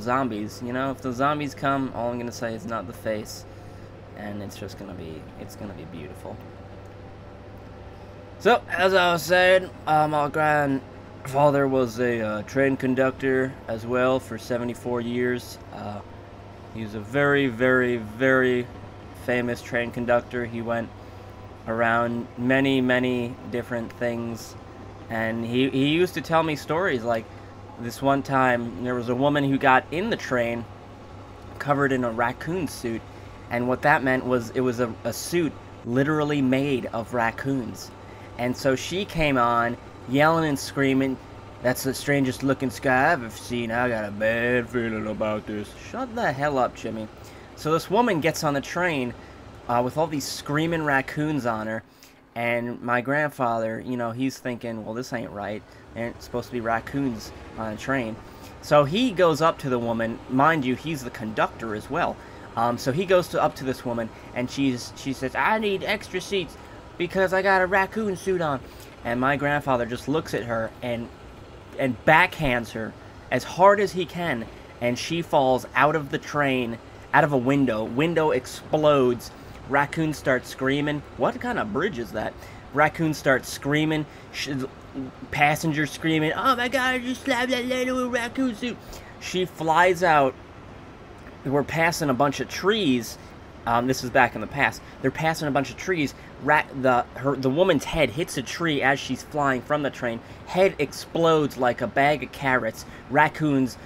zombies. You know, if the zombies come, all I'm gonna say is not the face, and it's gonna be beautiful. So, as I was saying, my grandfather was a train conductor as well for 74 years. He was a very, very, very famous train conductor. He went around many, many different things, and he used to tell me stories like this one time there was a woman who got in the train covered in a raccoon suit, and what that meant was it was a suit literally made of raccoons. And so she came on yelling and screaming, "That's the strangest looking sky I've ever seen. I got a bad feeling about this." Shut the hell up, Jimmy. So this woman gets on the train with all these screaming raccoons on her, and my grandfather, you know, he's thinking, well, this ain't right. There ain't supposed to be raccoons on a train. So he goes up to the woman. Mind you, he's the conductor as well. So he goes up to this woman, and she says, "I need extra seats because I got a raccoon suit on." And my grandfather just looks at her and backhands her as hard as he can, and she falls out of the train, out of a window. Window explodes. Raccoons start screaming. What kind of bridge is that? Raccoons start screaming. Passengers screaming, "Oh my god, I just slapped that lady with a raccoon suit." She flies out. We're passing a bunch of trees. This is back in the past. They're passing a bunch of trees. The woman's head hits a tree as she's flying from the train. Head explodes like a bag of carrots. Raccoons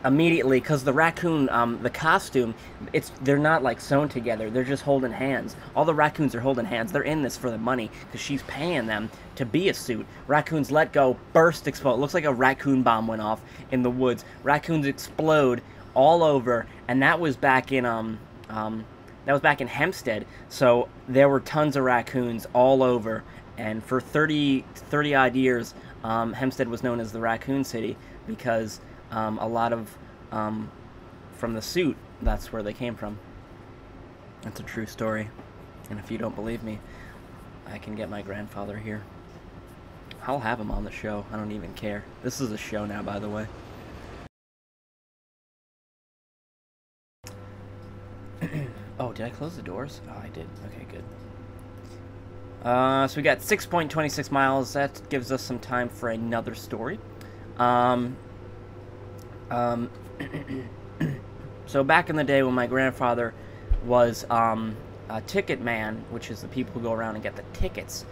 immediately, because the raccoon, the costume, they're not like sewn together. They're just holding hands. All the raccoons are holding hands. They're in this for the money because she's paying them to be a suit. Raccoons let go, burst, explode. It looks like a raccoon bomb went off in the woods. Raccoons explode all over, and that was back in Hempstead. So there were tons of raccoons all over, and for 30 odd years, Hempstead was known as the Raccoon City because a lot of from the suit, that's where they came from. That's a true story. And if you don't believe me, I can get my grandfather here. I'll have him on the show. I don't even care. This is a show now, by the way. Oh, did I close the doors? Oh, I did. Okay, good. So we got 6.26 miles. That gives us some time for another story. So back in the day when my grandfather was a ticket man, which is the people who go around and get the tickets,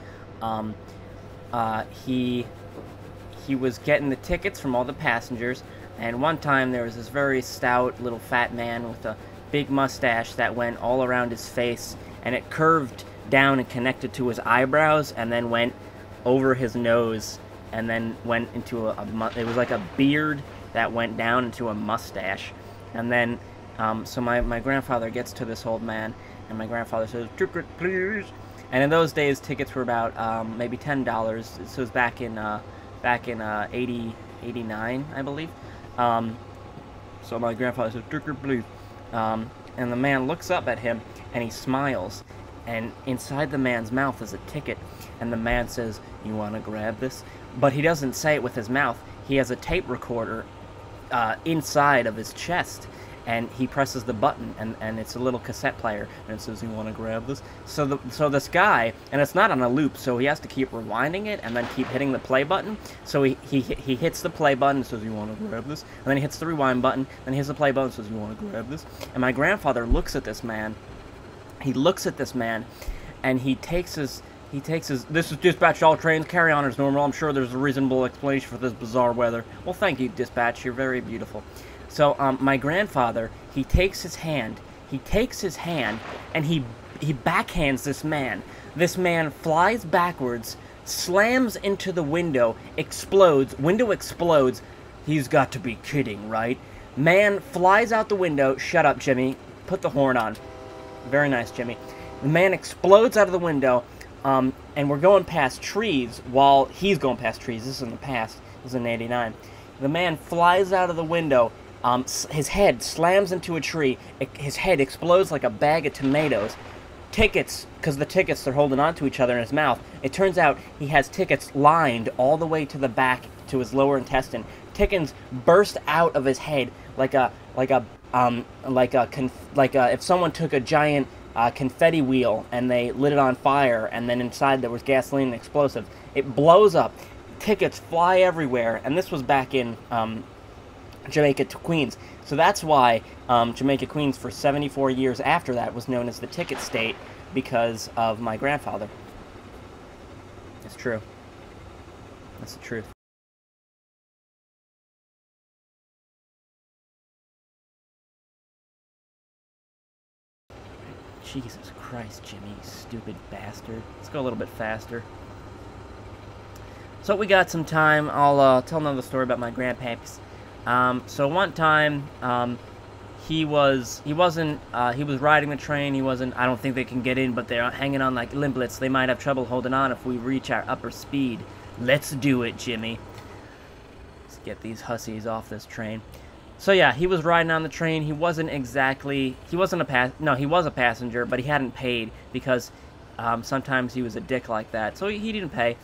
he was getting the tickets from all the passengers, and one time there was this very stout little fat man with a big mustache that went all around his face, and it curved down and connected to his eyebrows, and then went over his nose, and then went into it was like a beard that went down into a mustache. And then so my grandfather gets to this old man, and my grandfather says, "Ticket, please." And in those days, tickets were about maybe $10. This was back in 89, I believe. So my grandfather says, "Ticket, please." And the man looks up at him, and he smiles. And inside the man's mouth is a ticket. And the man says, "You want to grab this?" But he doesn't say it with his mouth. He has a tape recorder inside of his chest. And he presses the button, and it's a little cassette player, and it says, "You want to grab this?" So this guy, and it's not on a loop, so he has to keep rewinding it and then keep hitting the play button. So he hits the play button and says, "You want to grab this?" And then he hits the rewind button, then he hits the play button and says, "You want to grab this?" And my grandfather looks at this man. He looks at this man, and he takes his, "This is dispatch, all trains carry on as normal. I'm sure there's a reasonable explanation for this bizarre weather." "Well, thank you, dispatch. You're very beautiful." So my grandfather, he takes his hand, and he backhands this man. This man flies backwards, slams into the window, explodes. Window explodes. He's got to be kidding, right? Man flies out the window. Shut up, Jimmy. Put the horn on. Very nice, Jimmy. The man explodes out of the window, and we're going past trees while he's going past trees. This is in the past. This is in 89. The man flies out of the window. His head slams into a tree. His head explodes like a bag of tomatoes. Tickets, because the tickets, they're holding on to each other in his mouth. It turns out he has tickets lined all the way to the back to his lower intestine. Tickets burst out of his head like a like a if someone took a giant confetti wheel and they lit it on fire, and then inside there was gasoline and explosives. It blows up. Tickets fly everywhere, and this was back in Jamaica to Queens. So that's why Jamaica Queens for 74 years after that was known as the Ticket State, because of my grandfather. It's true. That's the truth. Jesus Christ, Jimmy, you stupid bastard. Let's go a little bit faster. So we got some time. I'll tell another story about my grandpaps. So one time, he was riding the train. He wasn't, I don't think they can get in, but they're hanging on like limblets. They might have trouble holding on if we reach our upper speed. Let's do it, Jimmy. Let's get these hussies off this train. So yeah, he was riding on the train. He was a passenger, but he hadn't paid because sometimes he was a dick like that. So he didn't pay.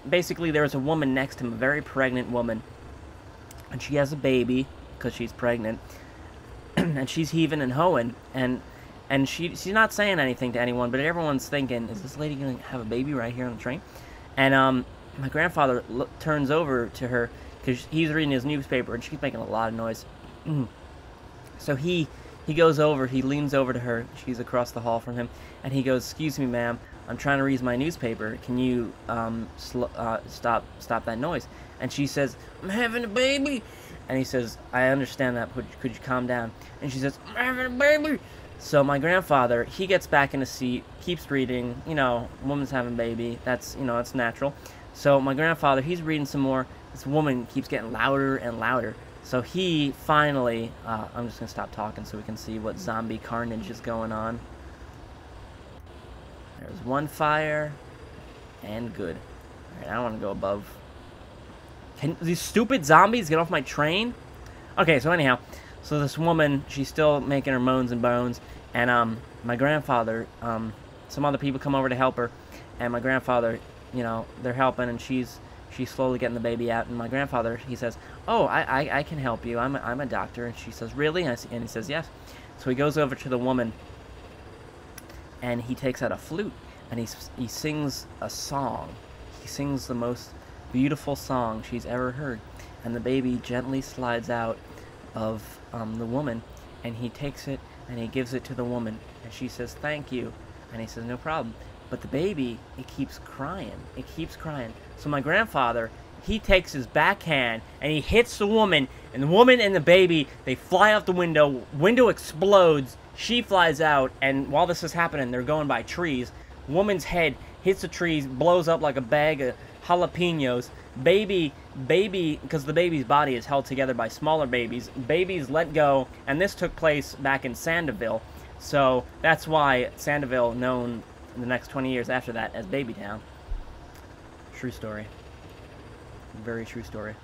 Basically there was a woman next to him, a very pregnant woman, and she has a baby because she's pregnant, and she's heaving and hoeing, and she's not saying anything to anyone, but everyone's thinking, is this lady gonna have a baby right here on the train? And my grandfather turns over to her because he's reading his newspaper, and she's making a lot of noise. So he goes over, he leans over to her. She's across the hall from him, and he goes, "Excuse me, ma'am, I'm trying to read my newspaper. Can you stop that noise?" And she says, "I'm having a baby." And he says, "I understand that, but could you calm down?" And she says, "I'm having a baby." So my grandfather, he gets back in his seat, keeps reading. You know, woman's having a baby. That's, you know, it's natural. So my grandfather, he's reading some more. This woman keeps getting louder and louder. So he finally, I'm just going to stop talking so we can see what zombie carnage is going on. There's one fire, and good. Alright, I don't want to go above. Can these stupid zombies get off my train? Okay, so anyhow, so this woman, she's still making her moans and bones, and my grandfather, some other people come over to help her, and my grandfather, you know, they're helping, and she's slowly getting the baby out, and my grandfather, he says, "Oh, I can help you. I'm a doctor." And she says, "Really?" And he says, "Yes." So he goes over to the woman, and he takes out a flute, and he sings a song. He sings the most beautiful song she's ever heard, and the baby gently slides out of the woman, and he takes it, and he gives it to the woman, and she says, "Thank you," and he says, "No problem." But the baby, it keeps crying. It keeps crying. So my grandfather, he takes his backhand and he hits the woman, and the woman and the baby, they fly out the window. Window explodes. She flies out, and while this is happening, they're going by trees. Woman's head hits the trees, blows up like a bag of jalapenos. Baby, because the baby's body is held together by smaller babies. Babies let go, and this took place back in Sandoval. So that's why Sandoval, known in the next 20 years after that as Baby Town. True story. Very true story.